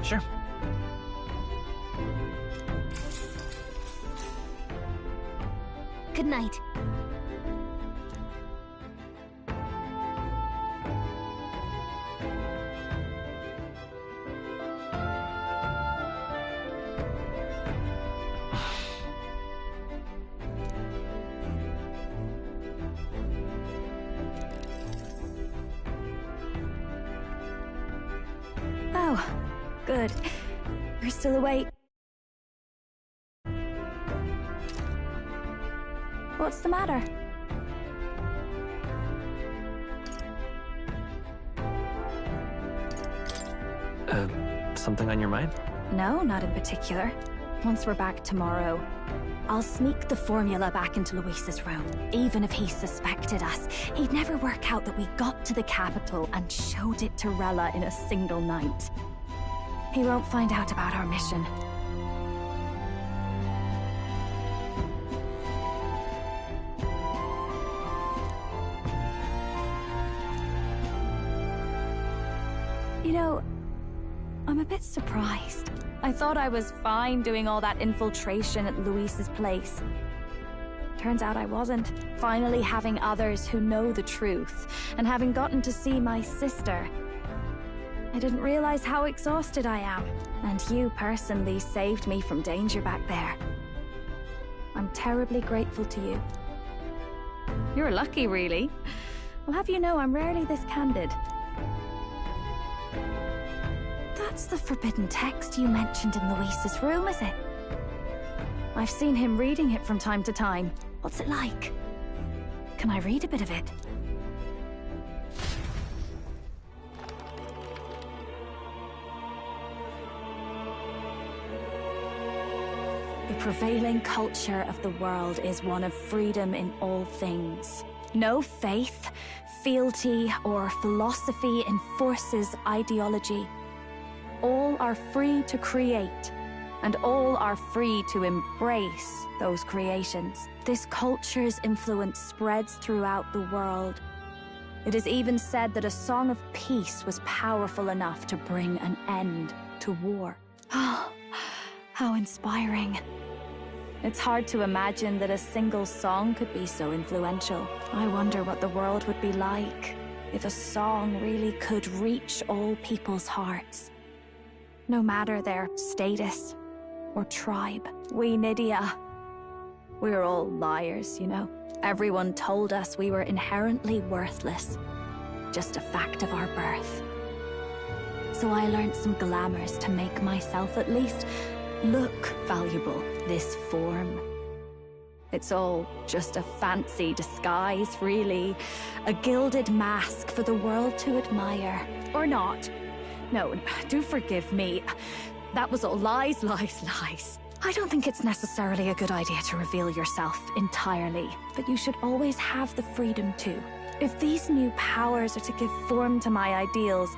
Sure. Good night. Oh, good. You're still awake. What's the matter? Something on your mind? No, not in particular. Once we're back tomorrow, I'll sneak the formula back into Luis's room. Even if he suspected us, he'd never work out that we got to the capital and showed it to Rella in a single night. He won't find out about our mission. You know, I'm a bit surprised. I thought I was fine doing all that infiltration at Luis's place. Turns out I wasn't. Finally having others who know the truth, and having gotten to see my sister. I didn't realize how exhausted I am, and you personally saved me from danger back there. I'm terribly grateful to you. You're lucky, really. I'll have you know I'm rarely this candid. That's the forbidden text you mentioned in Luis's room, is it? I've seen him reading it from time to time. What's it like? Can I read a bit of it? The prevailing culture of the world is one of freedom in all things. No faith, fealty, or philosophy enforces ideology. All are free to create, and all are free to embrace those creations. This culture's influence spreads throughout the world. It is even said that a song of peace was powerful enough to bring an end to war. Oh, how inspiring. It's hard to imagine that a single song could be so influential. I wonder what the world would be like if a song really could reach all people's hearts. No matter their status or tribe. We Nydia, we're all liars, you know. Everyone told us we were inherently worthless. Just a fact of our birth. So I learned some glamours to make myself at least look valuable. This form. It's all just a fancy disguise, really. A gilded mask for the world to admire. Or not. No, do forgive me. That was all lies, lies, lies. I don't think it's necessarily a good idea to reveal yourself entirely, but you should always have the freedom to. If these new powers are to give form to my ideals,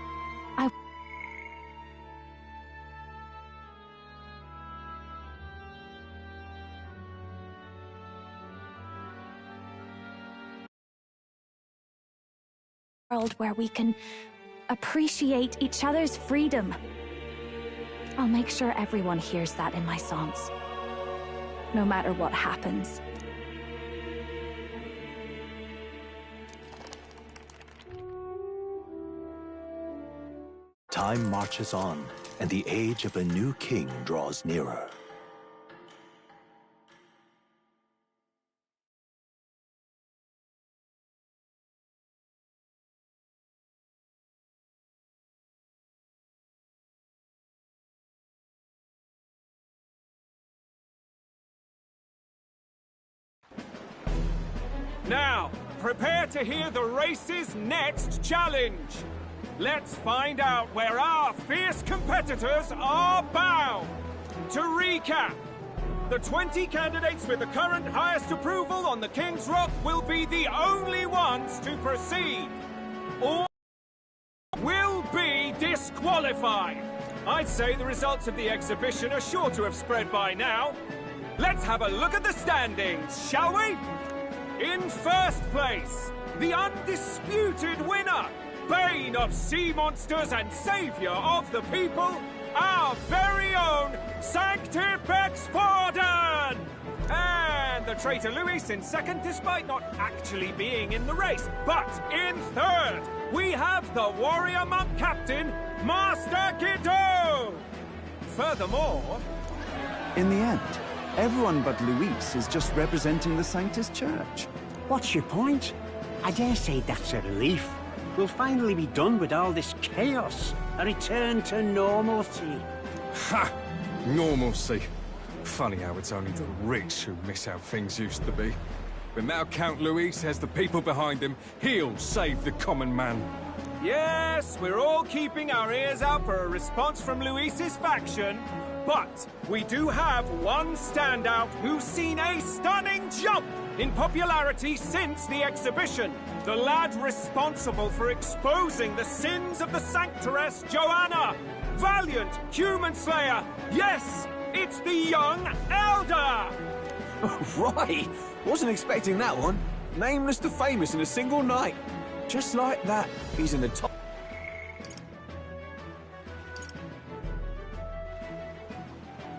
world where we can appreciate each other's freedom. I'll make sure everyone hears that in my songs, no matter what happens. Time marches on, and the age of a new king draws nearer. Now, prepare to hear the race's next challenge. Let's find out where our fierce competitors are bound. To recap, the 20 candidates with the current highest approval on the King's Rock will be the only ones to proceed. All will be disqualified. I'd say the results of the exhibition are sure to have spread by now. Let's have a look at the standings, shall we? In first place, the undisputed winner, bane of sea monsters and savior of the people, our very own Sanctifex Forden! And the traitor Luis in second, despite not actually being in the race. But in third, we have the warrior monk captain, Master Guido! Furthermore... In the end, everyone but Luis is just representing the Sanctus Church. What's your point? I dare say that's a relief. We'll finally be done with all this chaos. A return to normalcy. Ha! Normalcy. Funny how it's only the rich who miss how things used to be. But now Count Luis has the people behind him. He'll save the common man. Yes, we're all keeping our ears out for a response from Luis's faction. But we do have one standout who's seen a stunning jump in popularity since the exhibition. The lad responsible for exposing the sins of the Sanctoress Joanna. Valiant human slayer. Yes, it's the young elder. Right. Wasn't expecting that one. Nameless to famous in a single night. Just like that, he's in the top.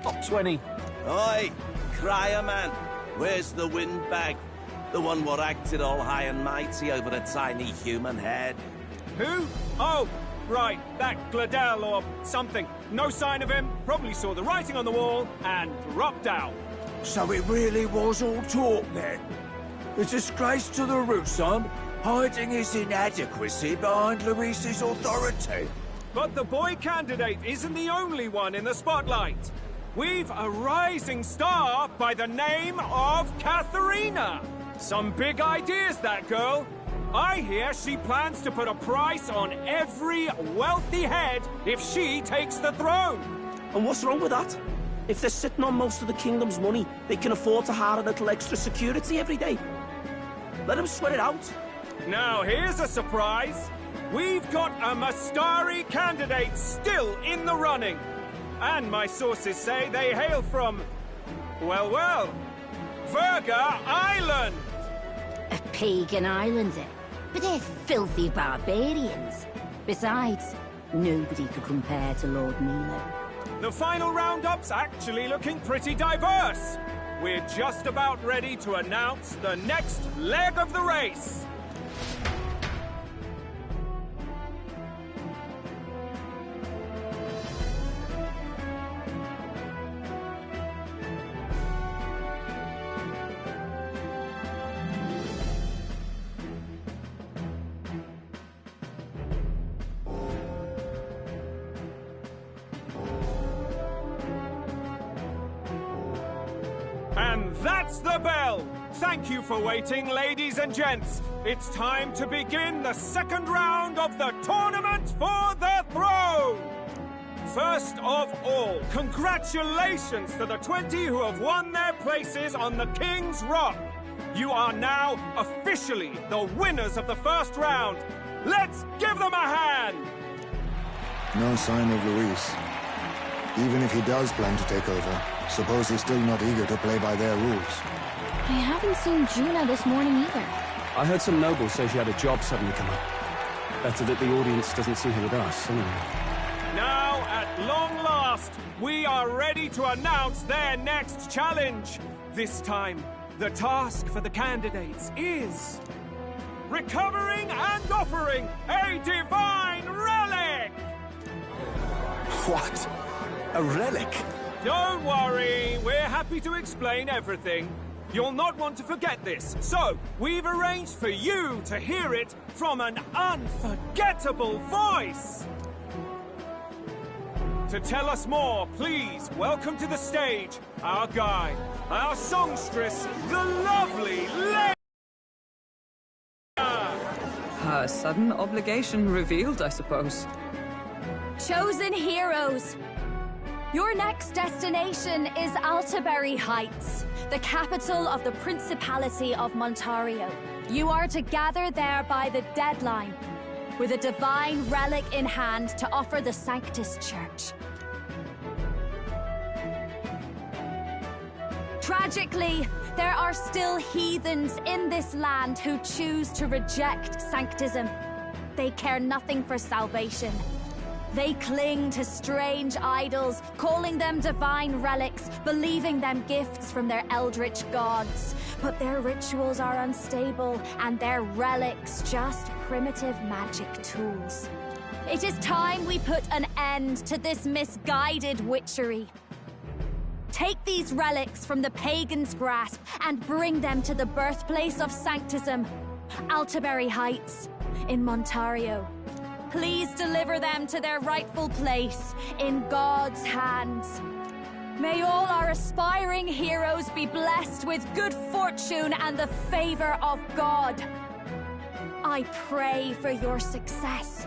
Top 20. Oi, crier man, where's the windbag? The one what acted all high and mighty over a tiny human head. Who? Oh, right, that Gladel or something. No sign of him, probably saw the writing on the wall and dropped out. So it really was all talk then? A disgrace to the root, son, hiding his inadequacy behind Luis's authority. But the boy candidate isn't the only one in the spotlight. We've a rising star by the name of Katharina. Some big ideas, that girl. I hear she plans to put a price on every wealthy head if she takes the throne. And what's wrong with that? If they're sitting on most of the kingdom's money, they can afford to hire a little extra security every day. Let them sweat it out. Now, here's a surprise. We've got a Mastari candidate still in the running. And my sources say they hail from, well, Verga Island. A pagan island, eh? But they're filthy barbarians. Besides, nobody could compare to Lord Milo. The final roundup's actually looking pretty diverse. We're just about ready to announce the next leg of the race. And that's the bell! Thank you for waiting, ladies and gents. It's time to begin the second round of the tournament for the throne! First of all, congratulations to the 20 who have won their places on the King's Rock. You are now officially the winners of the first round. Let's give them a hand! No sign of Luis. Even if he does plan to take over, suppose he's still not eager to play by their rules. I haven't seen Juna this morning either. I heard some nobles say she had a job suddenly come up. Better that the audience doesn't see her with us, anyway. Now, at long last, we are ready to announce their next challenge. This time, the task for the candidates is... recovering and offering a divine relic! What? A relic? Don't worry, we're happy to explain everything. You'll not want to forget this, so we've arranged for you to hear it from an unforgettable voice. To tell us more, please welcome to the stage our guide, our songstress, the lovely Leia! Her sudden obligation revealed, I suppose. Chosen heroes! Your next destination is Altaberry Heights, the capital of the Principality of Montario. You are to gather there by the deadline, with a divine relic in hand to offer the Sanctus Church. Tragically, there are still heathens in this land who choose to reject Sanctism. they care nothing for salvation. They cling to strange idols, calling them divine relics, believing them gifts from their eldritch gods. But their rituals are unstable, and their relics just primitive magic tools. It is time we put an end to this misguided witchery. Take these relics from the pagan's grasp and bring them to the birthplace of Sanctism, Altaberry Heights, in Montario. Please deliver them to their rightful place, in God's hands. May all our aspiring heroes be blessed with good fortune and the favor of God. I pray for your success.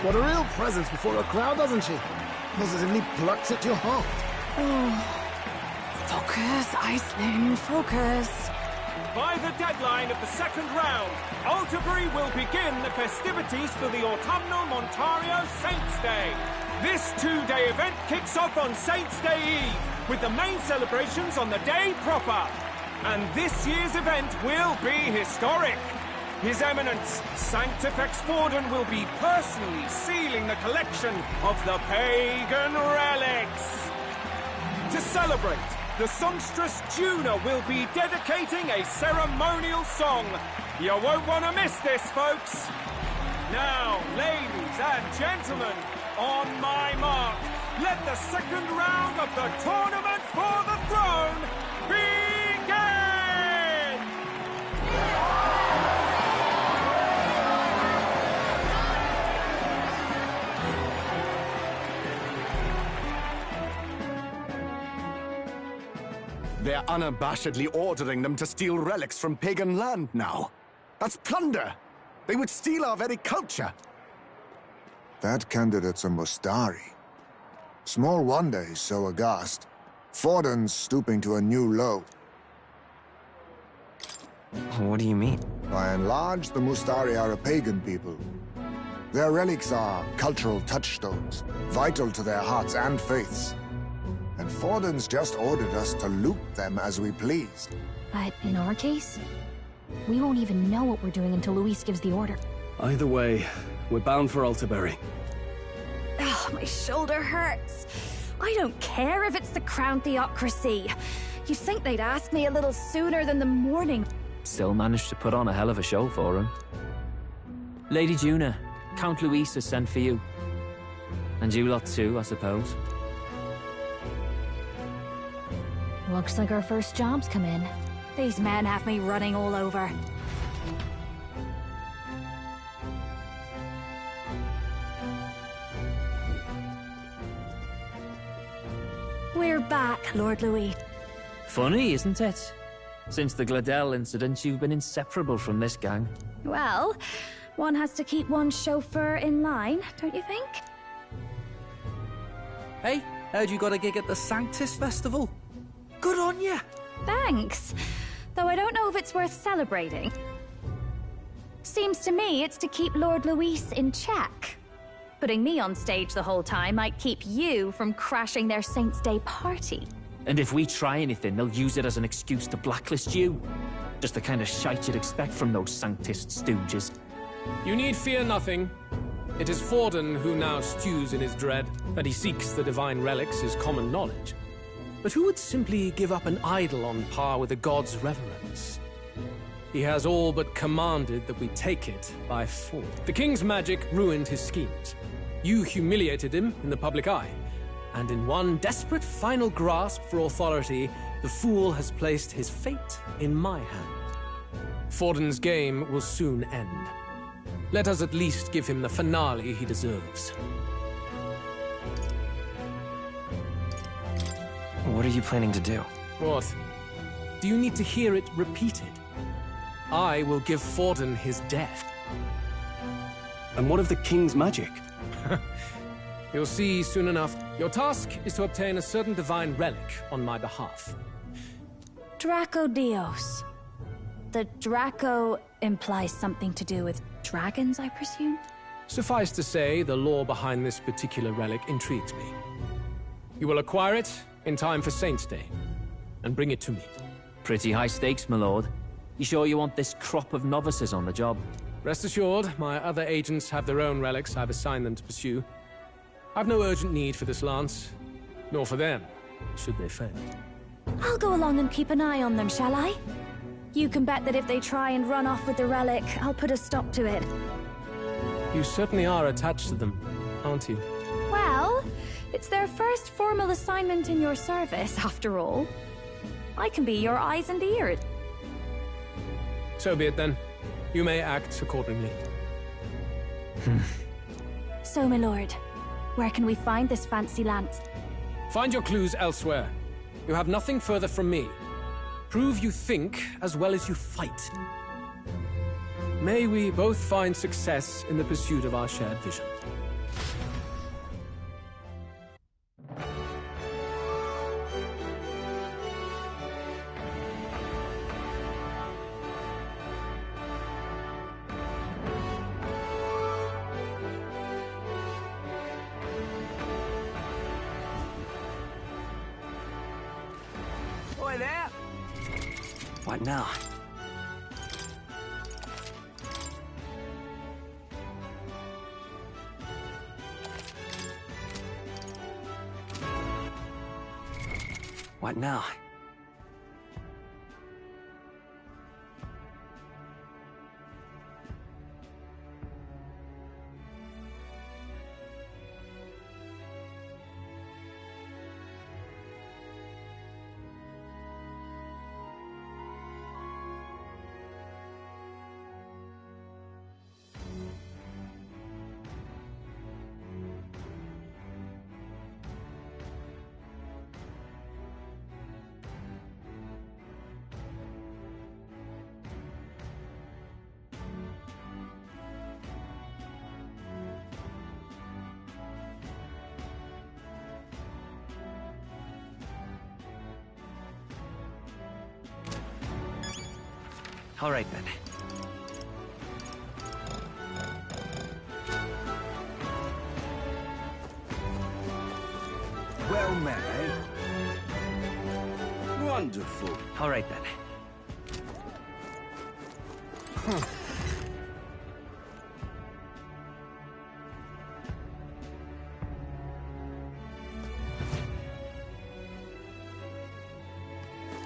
What a real presence before a crowd, doesn't she? Positively plucks at your heart. Oh. Focus, Iceland, focus. By the deadline of the second round, Altabury will begin the festivities for the autumnal Montario Saints' Day. This two-day event kicks off on Saints' Day Eve, with the main celebrations on the day proper. And this year's event will be historic. His Eminence, Sanctifex Forden, will be personally sealing the collection of the pagan relics. To celebrate, the songstress Juna will be dedicating a ceremonial song. You won't want to miss this, folks. Now, ladies and gentlemen, on my mark, let the second round of the Tournament for the Throne begin! They're unabashedly ordering them to steal relics from pagan land now. That's plunder! They would steal our very culture! That candidate's a Mustari. Small wonder he's so aghast. Forden's stooping to a new low. What do you mean? By and large, the Mustari are a pagan people. Their relics are cultural touchstones, vital to their hearts and faiths. And Forden's just ordered us to loot them as we pleased. But in our case, we won't even know what we're doing until Luis gives the order. Either way, we're bound for Altaberry. Oh, my shoulder hurts. I don't care if it's the Crown Theocracy. You'd think they'd ask me a little sooner than the morning. Still managed to put on a hell of a show for him. Lady Juna, Count Luis has sent for you. And you lot too, I suppose. Looks like our first job's come in. These men have me running all over. We're back, Lord Louis. Funny, isn't it? Since the Gladel incident, you've been inseparable from this gang. Well, one has to keep one's chauffeur in line, don't you think? Hey, heard you got a gig at the Sanctus Festival? Good on ya! Thanks. Though I don't know if it's worth celebrating. Seems to me it's to keep Lord Luis in check. Putting me on stage the whole time might keep you from crashing their Saints' Day party. And if we try anything, they'll use it as an excuse to blacklist you. Just the kind of shite you'd expect from those Sanctist stooges. You need fear nothing. It is Forden who now stews in his dread. That he seeks the divine relics is common knowledge. But who would simply give up an idol on par with a god's reverence? He has all but commanded that we take it by force. The king's magic ruined his schemes. You humiliated him in the public eye. And in one desperate final grasp for authority, the fool has placed his fate in my hand. Forden's game will soon end. Let us at least give him the finale he deserves. What are you planning to do? What? Do you need to hear it repeated? I will give Forden his death. And what of the king's magic? You'll see soon enough. Your task is to obtain a certain divine relic on my behalf. Draco Dios. The Draco implies something to do with dragons, I presume? Suffice to say, the lore behind this particular relic intrigues me. You will acquire it in time for Saints' Day, and bring it to me. Pretty high stakes, my lord. You sure you want this crop of novices on the job? Rest assured, my other agents have their own relics I've assigned them to pursue. I've no urgent need for this lance, nor for them, should they fail. I'll go along and keep an eye on them, shall I? You can bet that if they try and run off with the relic, I'll put a stop to it. You certainly are attached to them, aren't you? Well, it's their first formal assignment in your service, after all. I can be your eyes and ears. So be it then. You may act accordingly. So, my lord, where can we find this fancy lance? Find your clues elsewhere. You have nothing further from me. Prove you think as well as you fight. May we both find success in the pursuit of our shared vision. What now? What now? All right, then. Well met, eh? Wonderful. All right, then.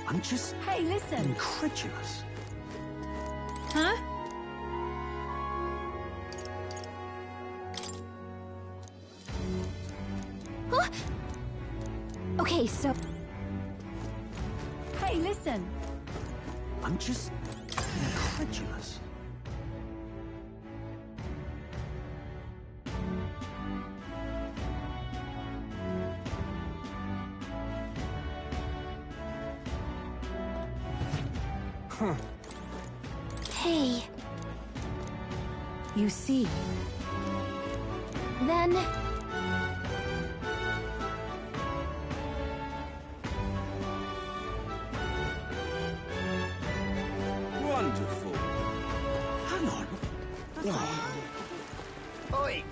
I'm just... Hey, listen. incredulous. Huh? Huh? Okay, so... Hey, listen. I'm just incredulous. Hey. You see. Then... Wonderful. Hang on. Oi!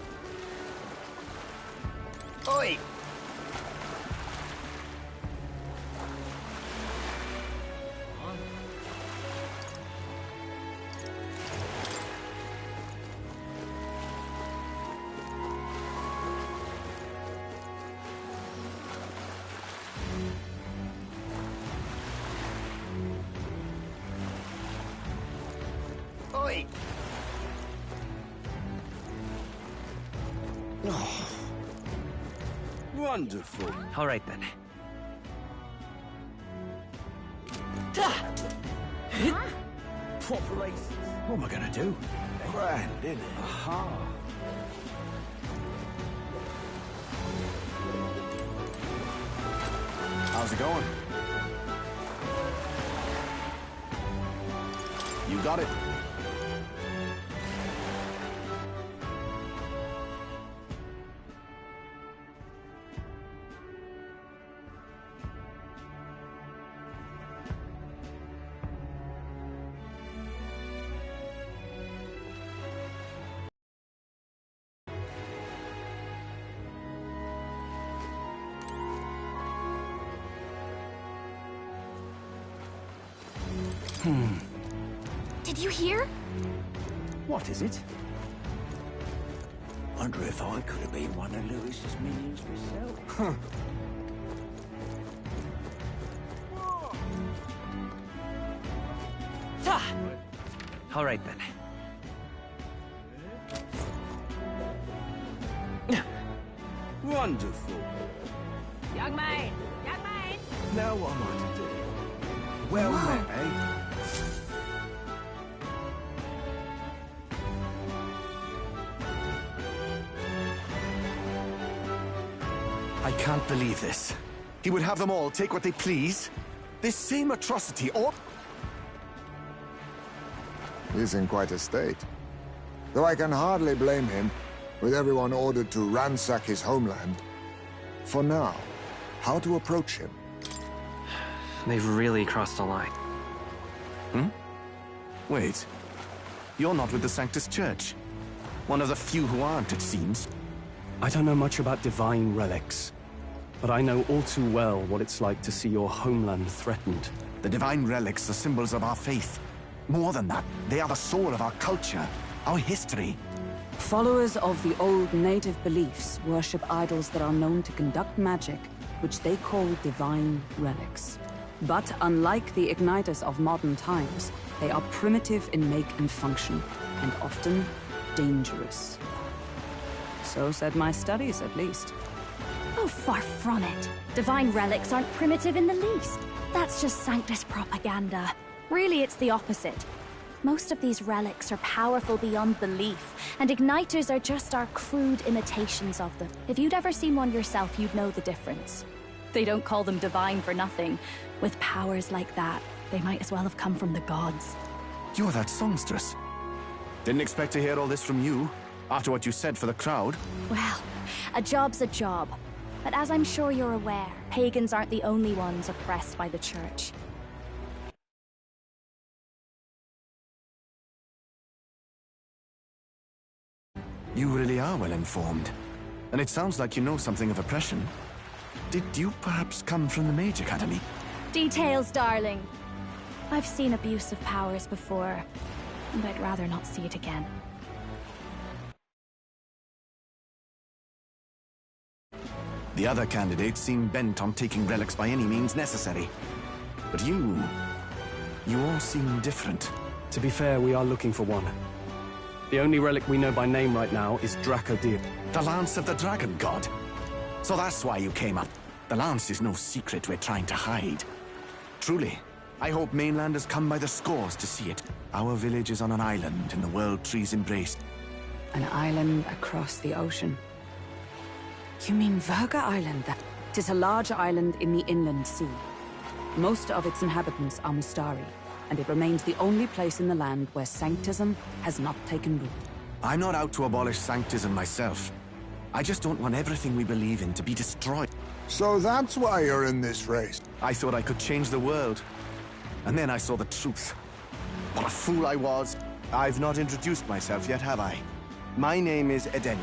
Oi! Oi! Wonderful. All right, then. Proper races. What am I gonna do? Grand, isn't it? Aha. How's it going? You got it. Did you hear? What is it? Wonder if I could have been one of Lewis's minions myself. All right, then. Wonderful. Young man! Young man! Now what am I to do? Well met, eh? I can't believe this. He would have them all take what they please. This same atrocity, or... He's in quite a state. Though I can hardly blame him, with everyone ordered to ransack his homeland. For now, how to approach him? They've really crossed a line. Wait. You're not with the Sanctus Church. One of the few who aren't, it seems. I don't know much about divine relics, but I know all too well what it's like to see your homeland threatened. The divine relics are symbols of our faith. More than that, they are the soul of our culture, our history. Followers of the old native beliefs worship idols that are known to conduct magic, which they call divine relics. But unlike the igniters of modern times, they are primitive in make and function, and often dangerous. So said my studies, at least. Oh, far from it. Divine relics aren't primitive in the least. That's just Sanctus propaganda. Really, it's the opposite. Most of these relics are powerful beyond belief, and igniters are just our crude imitations of them. If you'd ever seen one yourself, you'd know the difference. They don't call them divine for nothing. With powers like that, they might as well have come from the gods. You're that songstress. Didn't expect to hear all this from you, after what you said for the crowd. Well, a job's a job. But as I'm sure you're aware, pagans aren't the only ones oppressed by the church. You really are well informed. And it sounds like you know something of oppression. Did you perhaps come from the Mage Academy? Details, darling. I've seen abuse of powers before, and I'd rather not see it again. The other candidates seem bent on taking relics by any means necessary. But you all seem different. To be fair, we are looking for one. The only relic we know by name right now is Dracodius. The Lance of the Dragon God. So that's why you came up. The Lance is no secret we're trying to hide. Truly, I hope mainlanders come by the scores to see it. Our village is on an island in the World Tree's embrace. An island across the ocean. You mean Verga Island? Tis a large island in the inland sea. Most of its inhabitants are Mustari, and it remains the only place in the land where Sanctism has not taken root. I'm not out to abolish Sanctism myself. I just don't want everything we believe in to be destroyed. So that's why you're in this race. I thought I could change the world. And then I saw the truth. What a fool I was. I've not introduced myself yet, have I? My name is Edeni.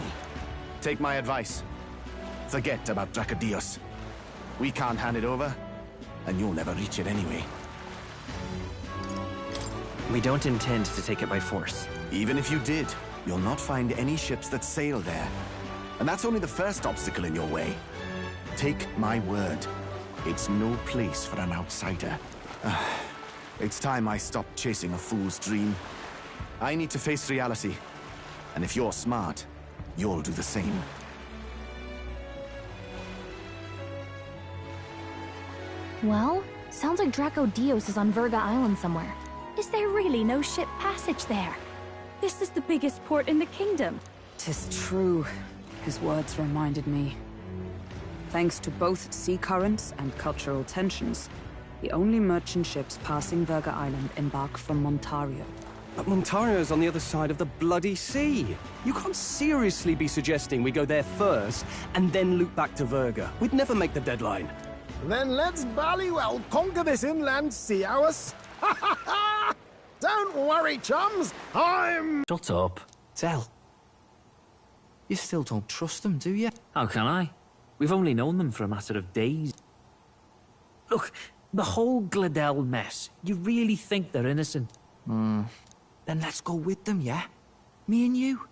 Take my advice. Forget about Dracodius. We can't hand it over, and you'll never reach it anyway. We don't intend to take it by force. Even if you did, you'll not find any ships that sail there. And that's only the first obstacle in your way. Take my word. It's no place for an outsider. It's time I stopped chasing a fool's dream. I need to face reality. And if you're smart, you'll do the same. Well, sounds like Dracodios is on Verga Island somewhere. Is there really no ship passage there? This is the biggest port in the kingdom. 'Tis true. His words reminded me. Thanks to both sea currents and cultural tensions, the only merchant ships passing Verga Island embark from Montario. But Montario's on the other side of the bloody sea. You can't seriously be suggesting we go there first and then loop back to Verga. We'd never make the deadline. Then let's ballywell conquer this inland sea hours. Don't worry, chums. Shut up. Tell. You still don't trust them, do you? How can I? We've only known them for a matter of days. Look, The whole Gladell mess. You really think they're innocent? Then let's go with them, yeah? Me and you.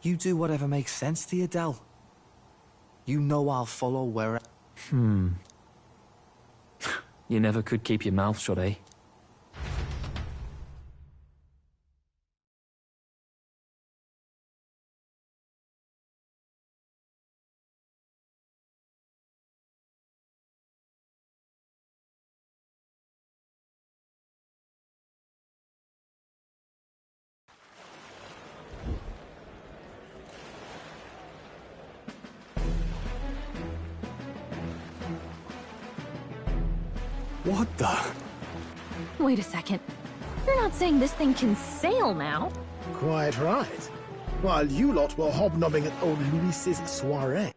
You do whatever makes sense to you, Del. You know I'll follow where... You never could keep your mouth shut, eh? What the? Wait a second. You're not saying this thing can sail now? Quite right. While you lot were hobnobbing at old Luis's soiree.